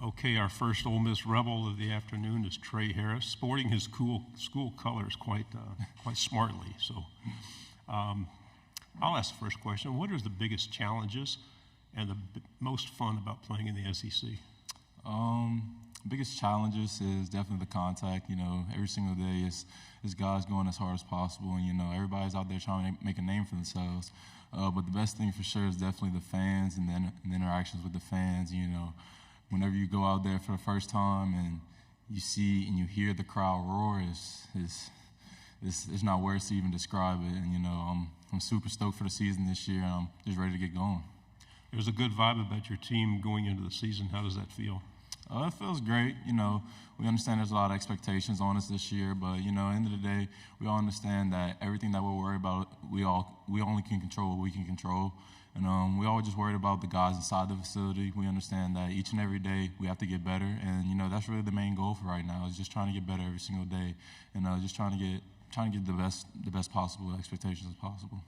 Okay, our first Ole Miss Rebel of the afternoon is Trey Harris, sporting his cool school colors quite smartly. So I'll ask the first question. What are the biggest challenges and the most fun about playing in the SEC? Biggest challenges is definitely the contact. Every single day is guys going as hard as possible, and everybody's out there trying to make a name for themselves. But the best thing for sure is definitely the fans and the interactions with the fans. Whenever you go out there for the first time and you see and you hear the crowd roar, there's not words to even describe it. And I'm super stoked for the season this year. I'm just ready to get going. There's a good vibe about your team going into the season. How does that feel? It feels great. We understand there's a lot of expectations on us this year, but at the end of the day, we all understand that everything that we're worried about, we only can control what we can control. And we always just worried about the guys inside the facility. We understand that each and every day we have to get better, and that's really the main goal for right now is just trying to get better every single day, and just trying to get the best possible expectations as possible.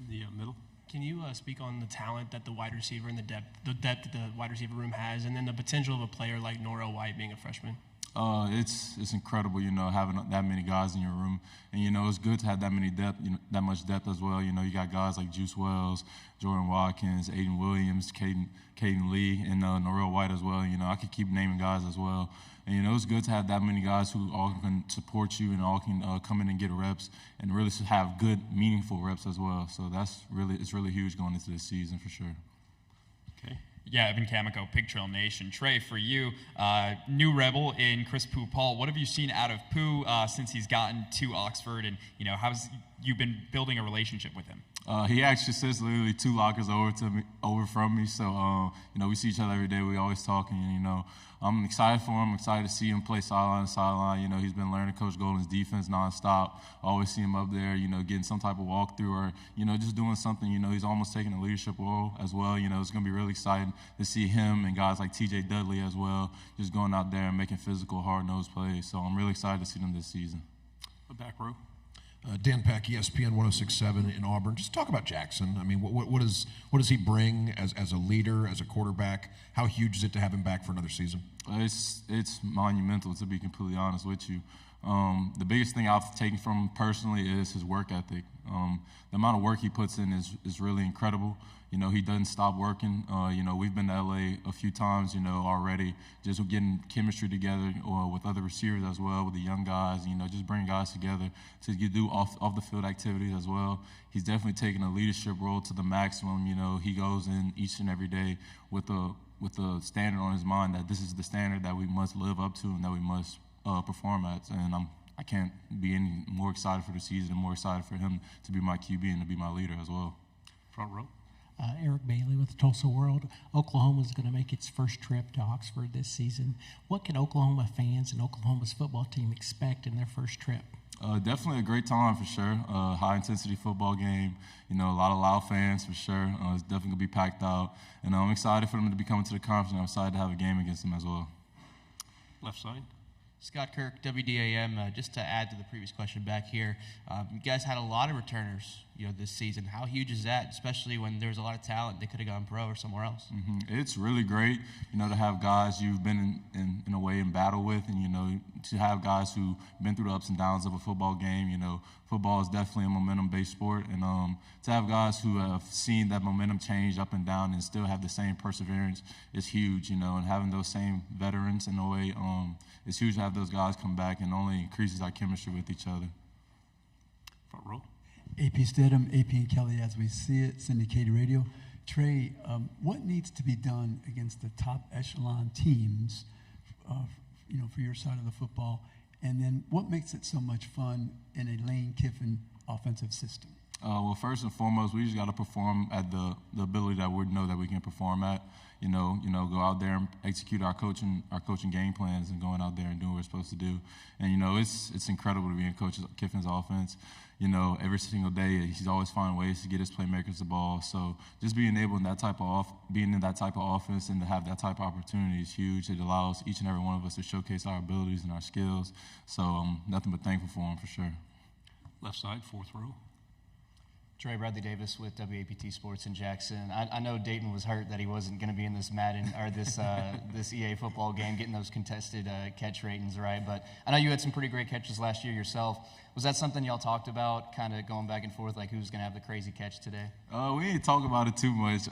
The middle. Can you speak on the talent that the wide receiver and the depth that the wide receiver room has, and then the potential of a player like Norrell White being a freshman? It's incredible, having that many guys in your room, and it's good to have that many depth, that much depth as well. You got guys like Juice Wells, Jordan Watkins, Aiden Williams, Caden Lee, and Norrell White as well. I could keep naming guys as well. And it's good to have that many guys who all can support you and all can come in and get reps and really have good, meaningful reps as well. So it's really huge going into this season for sure. Okay. Yeah, Evan Kamiko, Pig Trail Nation. Trey, for you, new Rebel in Chris Pooh-Paul. What have you seen out of Pooh since he's gotten to Oxford, and how's you been building a relationship with him? He actually sits literally 2 lockers over from me. So we see each other every day. We always talking, and I'm excited for him. I'm excited to see him play sideline to sideline. He's been learning Coach Golden's defense nonstop. I always see him up there, getting some type of walkthrough or just doing something. He's almost taking a leadership role as well. It's going to be really exciting to see him and guys like T.J. Dudley as well, just going out there and making physical, hard-nosed plays. So I'm really excited to see them this season. The back row. Dan Peck, ESPN 106.7 in Auburn. Just talk about Jackson. I mean, what does he bring as a leader, as a quarterback? How huge is it to have him back for another season? It's monumental, to be completely honest with you. The biggest thing I've taken from him personally is his work ethic. The amount of work he puts in is really incredible. He doesn't stop working. We've been to LA a few times, already, just getting chemistry together or with other receivers as well, with the young guys, just bringing guys together to do off the field activities as well. He's definitely taking a leadership role to the maximum. He goes in each and every day with the standard on his mind that this is the standard that we must live up to and that we must perform at. And I can't be any more excited for the season and more excited for him to be my QB and to be my leader as well. Front row. Eric Bailey with Tulsa World. Oklahoma is going to make its first trip to Oxford this season. What can Oklahoma fans and Oklahoma's football team expect in their first trip? Definitely a great time for sure. High-intensity football game. A lot of loud fans for sure. It's definitely going to be packed out. And I'm excited for them to be coming to the conference, and I'm excited to have a game against them as well. Left side. Scott Kirk, WDAM. Just to add to the previous question back here, you guys had a lot of returners, this season. How huge is that, especially when there's a lot of talent that could have gone pro or somewhere else? Mm-hmm. It's really great, to have guys you've been in a way in battle with, and to have guys who've been through the ups and downs of a football game. Football is definitely a momentum-based sport, and to have guys who have seen that momentum change up and down and still have the same perseverance is huge. And having those same veterans in a way, it's huge to have those guys come back, and only increases our chemistry with each other. Front row. AP Stedham, AP and Kelly as we see it, syndicated radio. Trey, what needs to be done against the top echelon teams, for your side of the football? And then what makes it so much fun in a Lane Kiffin offensive system? Well, first and foremost, we just got to perform at the ability that we know that we can perform at. Go out there and execute our coaching game plans and going out there and doing what we're supposed to do. And it's incredible to be in Coach Kiffin's offense. Every single day he's always finding ways to get his playmakers the ball. So just being able in that type of offense and to have that type of opportunity is huge. It allows each and every one of us to showcase our abilities and our skills. So nothing but thankful for him for sure. Left side, fourth row. Trey, Bradley Davis with WAPT Sports in Jackson. I know Dayton was hurt that he wasn't going to be in this Madden or this this EA football game, getting those contested catch ratings right. But I know you had some pretty great catches last year yourself. Was that something y'all talked about, kind of going back and forth, like who's going to have the crazy catch today? We didn't talk about it too much.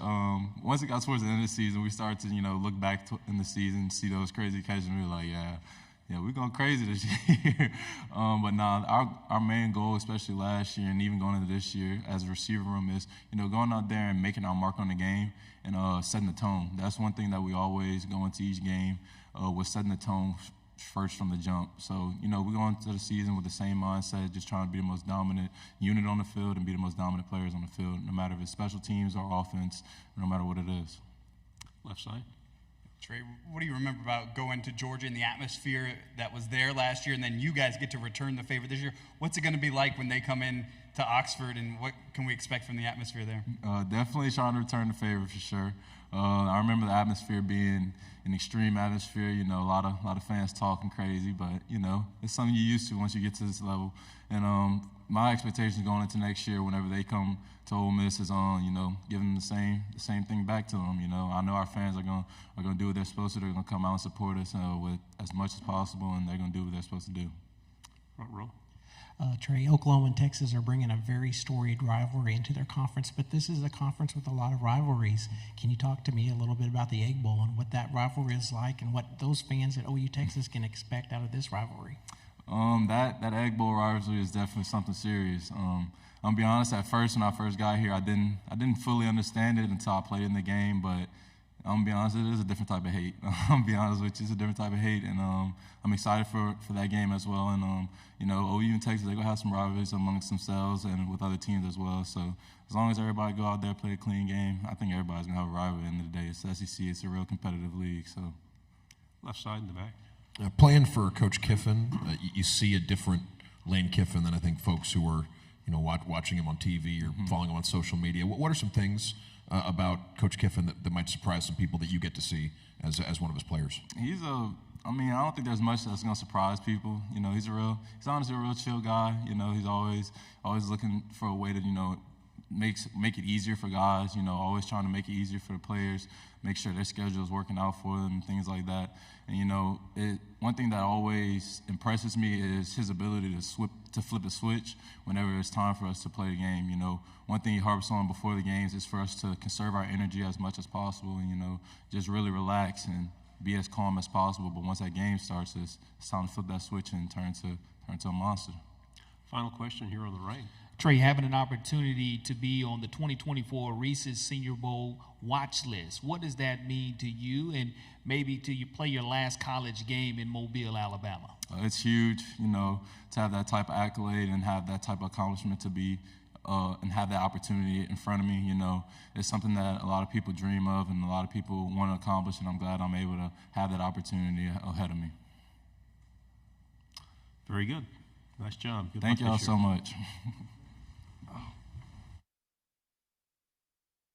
Once it got towards the end of the season, we started to look back in the season, see those crazy catches, and we were like, yeah, we're going crazy this year. But nah, our main goal, especially last year and even going into this year as a receiver room, is going out there and making our mark on the game and setting the tone. That's one thing that we always go into each game with, setting the tone first from the jump. So we go into the season with the same mindset, just trying to be the most dominant unit on the field and be the most dominant players on the field, no matter if it's special teams or offense, no matter what it is. Left side. Trey, what do you remember about going to Georgia and the atmosphere that was there last year, and then you guys get to return the favor this year? What's it going to be like when they come in to Oxford, and what can we expect from the atmosphere there? Definitely trying to return the favor for sure. I remember the atmosphere being an extreme atmosphere. A lot of fans talking crazy, but it's something you're used to once you get to this level. And my expectations going into next year, whenever they come to Ole Miss, is on give them the same thing back to them. I know our fans are gonna do what they're supposed to do. They're gonna come out and support us with as much as possible, and they're gonna do what they're supposed to do. Front row. Trey, Oklahoma and Texas are bringing a very storied rivalry into their conference, but this is a conference with a lot of rivalries. Can you talk to me a little bit about the Egg Bowl and what that rivalry is like, and what those fans at OU Texas can expect out of this rivalry? That Egg Bowl rivalry is definitely something serious. I'll be honest. At first, when I first got here, I didn't fully understand it until I played in the game. But I'm gonna be honest, it is a different type of hate. I'm gonna be honest with you, it's a different type of hate, and I'm excited for that game as well. And OU and Texas, they're gonna have some rivalries amongst themselves and with other teams as well. So as long as everybody go out there and play a clean game, I think everybody's gonna have a rivalry at the end of the day. It's the SEC. It's a real competitive league. So Left side in the back. Playing for Coach Kiffin, you see a different Lane Kiffin than I think folks who are watching him on TV or following him on social media. What are some things about Coach Kiffin that might surprise some people that you get to see as one of his players? I don't think there's much that's gonna surprise people. He's honestly a real chill guy. He's always looking for a way to make it easier for guys. Always trying to make it easier for the players, make sure their schedule is working out for them, and things like that. And one thing that always impresses me is his ability to flip a switch whenever it's time for us to play the game. One thing he harps on before the games is for us to conserve our energy as much as possible, and just really relax and be as calm as possible. But once that game starts, it's time to flip that switch and turn to a monster. Final question here on the right. Trey, having an opportunity to be on the 2024 Reese's Senior Bowl watch list, what does that mean to you, and maybe to you play your last college game in Mobile, Alabama? It's huge, to have that type of accolade and have that type of accomplishment to be and have that opportunity in front of me. It's something that a lot of people dream of and a lot of people want to accomplish, and I'm glad I'm able to have that opportunity ahead of me. Very good. Nice job. Good Thank luck y'all this so year. much.